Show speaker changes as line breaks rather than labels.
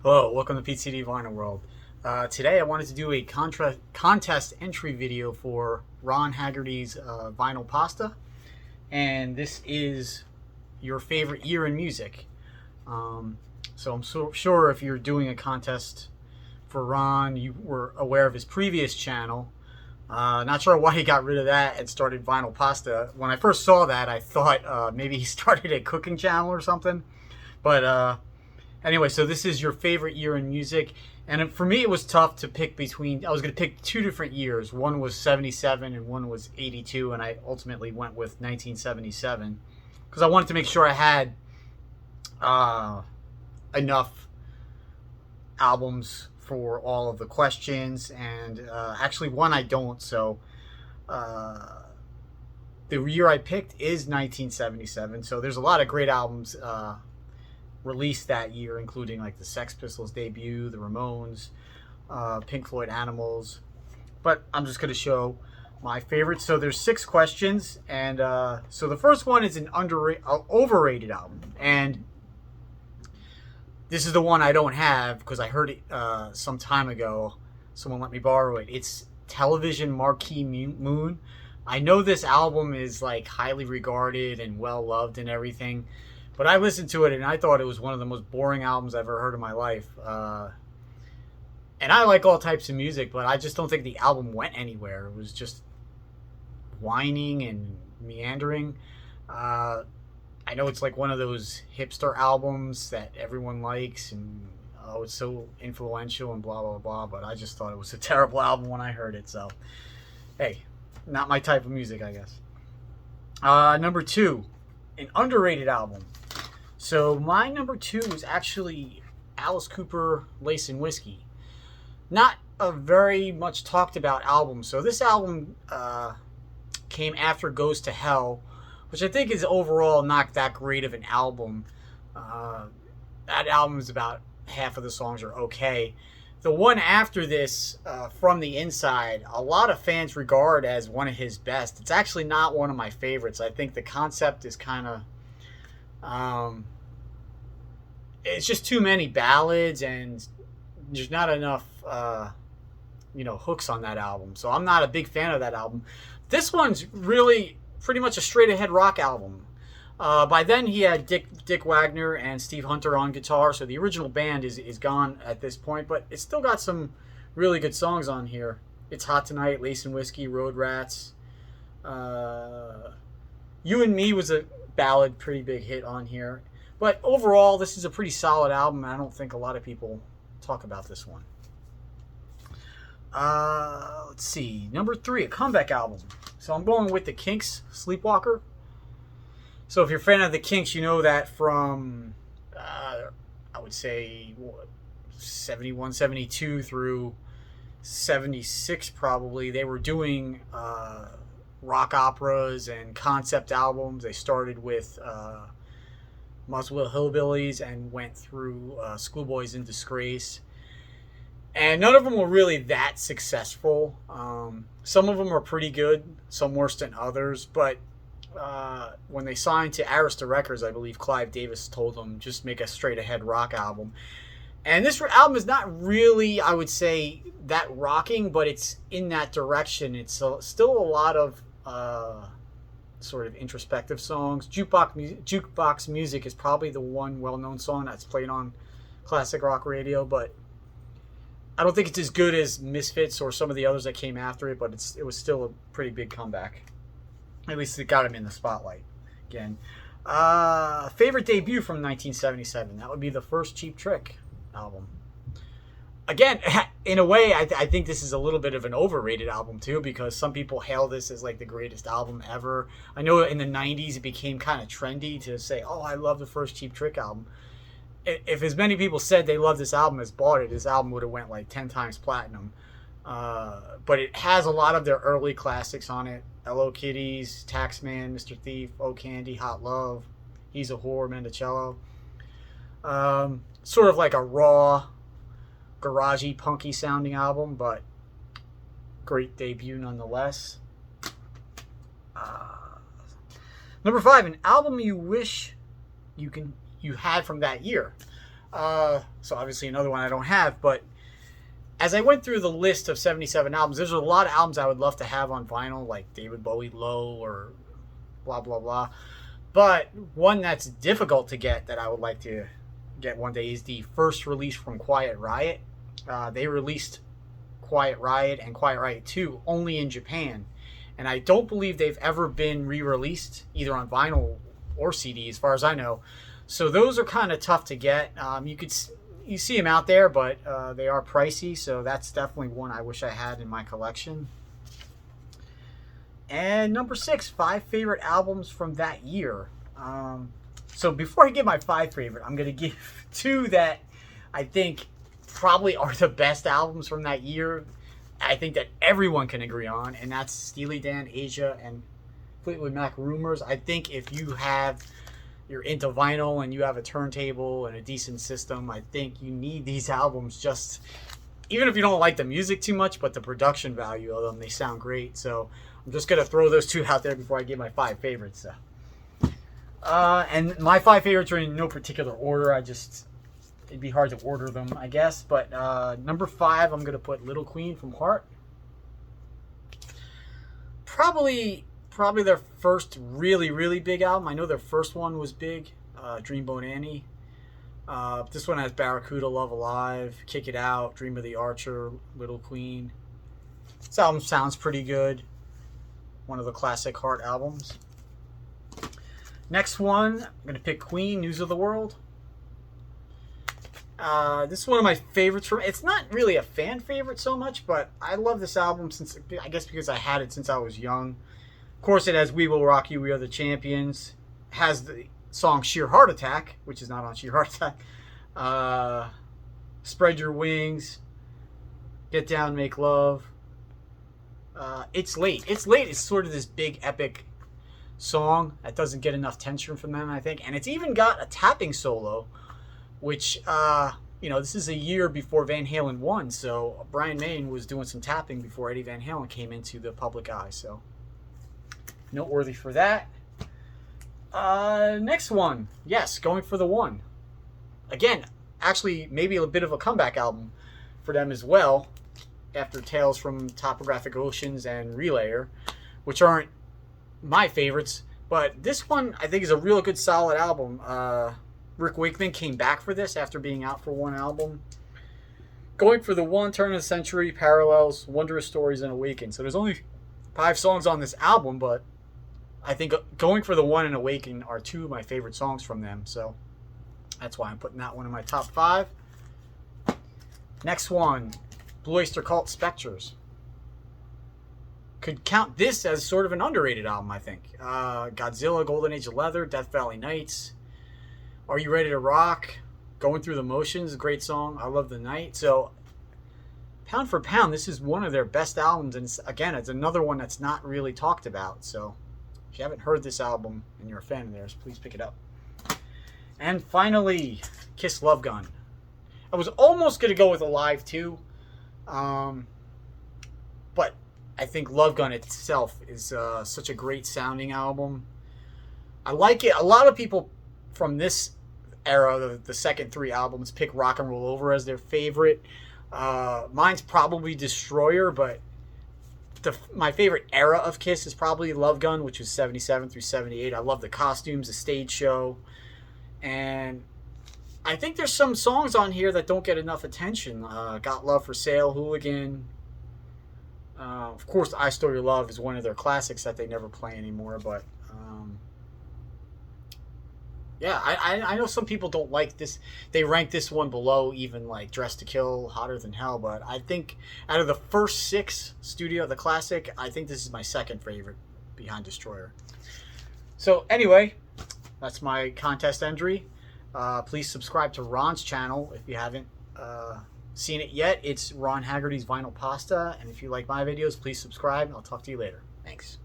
Hello, welcome to PCD Vinyl World. Today I wanted to do a contest entry video for Ron Haggerty's Vinyl Pasta, and this is your favorite year in music. So I'm sure if you're doing a contest for Ron, you were aware of his previous channel. Not sure why he got rid of that and started Vinyl Pasta. When I first saw that, I thought maybe he started a cooking channel or something, but anyway, so this is your favorite year in music. And for me, it was tough to pick between, I was going to pick two different years. One was 77 and one was 82. And I ultimately went with 1977 because I wanted to make sure I had enough albums for all of the questions. And actually, one I don't. So the year I picked is 1977. So there's a lot of great albums released that year, including like the Sex Pistols debut, the Ramones, Pink Floyd Animals. But I'm just going to show my favorites. So there's 6 questions, and so the first one is an overrated album, and this is the one I don't have because I heard it some time ago. Someone let me borrow it. It's Television Marquee Moon. I know this album is like highly regarded and well loved and everything, but I listened to it and I thought it was one of the most boring albums I've ever heard in my life. And I like all types of music, but I just don't think the album went anywhere. It was just whining and meandering. I know it's like one of those hipster albums that everyone likes and oh, it's so influential and blah, blah, blah. But I just thought it was a terrible album when I heard it. So, hey, not my type of music, I guess. Number 2, an underrated album. So my number 2 is actually Alice Cooper, Lace and Whiskey. Not a very much talked about album. So this album came after Goes to Hell, which I think is overall not that great of an album. That album is about half of the songs are okay. The one after this, From the Inside, a lot of fans regard as one of his best. It's actually not one of my favorites. I think the concept is kind of it's just too many ballads and there's not enough hooks on that album, so I'm not a big fan of that album. This one's really pretty much a straight ahead rock album. By then he had Dick Wagner and Steve Hunter on guitar, so the original band is gone at this point, but it's still got some really good songs on here. It's Hot Tonight, Lace and Whiskey, Road Rats. You and Me was a ballad, pretty big hit on here. But overall, this is a pretty solid album. I don't think a lot of people talk about this one. Let's see. Number 3, a comeback album. So I'm going with the Kinks, Sleepwalker. So if you're a fan of the Kinks, you know that from, I would say, 71, 72 through 76 probably. They were doing rock operas and concept albums. They started with Muswell Hillbillies and went through Schoolboys in Disgrace. And none of them were really that successful. Some of them are pretty good, some worse than others. But when they signed to Arista Records, I believe Clive Davis told them, just make a straight-ahead rock album. And this album is not really, I would say, that rocking, but it's in that direction. It's still a lot of sort of introspective songs. Jukebox Music is probably the one well-known song that's played on classic rock radio, but I don't think it's as good as Misfits or some of the others that came after it, but it was still a pretty big comeback. At least it got him in the spotlight again. Favorite debut from 1977, that would be the first Cheap Trick album. Again, in a way, I think this is a little bit of an overrated album too, because some people hail this as like the greatest album ever. I know in the 90s it became kind of trendy to say, oh, I love the first Cheap Trick album. If as many people said they loved this album as bought it, this album would have went like 10 times platinum. But it has a lot of their early classics on it. Hello Kitties, Taxman, Mr. Thief, Oh Candy, Hot Love, He's a Whore, Mendicello. Sort of like a raw, garagey, punky sounding album, but great debut nonetheless. Number 5, an album you wish you had from that year. So obviously another one I don't have, but as I went through the list of 77 albums, there's a lot of albums I would love to have on vinyl, like David Bowie Low or blah, blah, blah. But one that's difficult to get that I would like to get one day is the first release from Quiet Riot. They released Quiet Riot and Quiet Riot 2 only in Japan. And I don't believe they've ever been re-released, either on vinyl or CD, as far as I know. So those are kind of tough to get. You see them out there, but they are pricey. So that's definitely one I wish I had in my collection. And number 6, 5 favorite albums from that year. So before I give my 5 favorite, I'm going to give 2 that I think probably are the best albums from that year. I think that everyone can agree on, and that's Steely Dan, Asia, and Fleetwood Mac Rumors. I think if you're into vinyl and you have a turntable and a decent system, I think you need these albums, just even if you don't like the music too much, but the production value of them, they sound great. So I'm just going to throw those 2 out there before I give my 5 favorites. And my 5 favorites are in no particular order. It'd be hard to order them, I guess. But number 5, I'm going to put Little Queen from Heart. Probably their first really, really big album. I know their first one was big, Dreamboat Annie. This one has Barracuda, Love Alive, Kick It Out, Dream of the Archer, Little Queen. This album sounds pretty good. One of the classic Heart albums. Next one, I'm going to pick Queen, News of the World. This is one of my favorites. It's not really a fan favorite so much, but I love this album because I had it since I was young. Of course, it has We Will Rock You, We Are the Champions. It has the song Sheer Heart Attack, which is not on Sheer Heart Attack. Spread Your Wings. Get Down, Make Love. It's Late. It's Late is sort of this big epic song that doesn't get enough attention from them, I think. And it's even got a tapping solo, which, this is a year before Van Halen won. So Brian May was doing some tapping before Eddie Van Halen came into the public eye. So noteworthy for that. Next one. Yes, Going for the One. Again, actually, maybe a bit of a comeback album for them as well, after Tales from Topographic Oceans and Relayer, which aren't my favorites. But this one, I think, is a real good, solid album. Rick Wakeman came back for this after being out for one album. Going for the One, Turn of the Century, Parallels, Wondrous Stories, and Awaken. So there's only 5 songs on this album, but I think Going for the One and Awaken are 2 of my favorite songs from them. So that's why I'm putting that one in my top 5. Next one, Blue Oyster Cult, Spectres. Could count this as sort of an underrated album, I think. Godzilla, Golden Age of Leather, Death Valley Nights, Are You Ready to Rock, Going Through the Motions, great song, I Love the Night. So pound for pound, this is one of their best albums, and it's another one that's not really talked about. So if you haven't heard this album and you're a fan of theirs, please pick it up. And finally, Kiss Love Gun. I was almost going to go with Alive too, but I think Love Gun itself is such a great sounding album. I like it. A lot of people from this era, the second 3 albums, pick Rock and Roll Over as their favorite. Mine's probably Destroyer, but my favorite era of Kiss is probably Love Gun, which was 77 through 78. I love the costumes, the stage show, and I think there's some songs on here that don't get enough attention. Got Love for Sale, Hooligan. Of course, I Stole Your Love is one of their classics that they never play anymore, but I know some people don't like this. They rank this one below even like Dress to Kill, Hotter Than Hell, but I think out of the first 6 studio, the classic, I think this is my second favorite behind Destroyer. So anyway, that's my contest entry. Please subscribe to Ron's channel if you haven't seen it yet. It's Ron Haggerty's Vinyl Pasta, and if you like my videos, please subscribe, and I'll talk to you later. Thanks.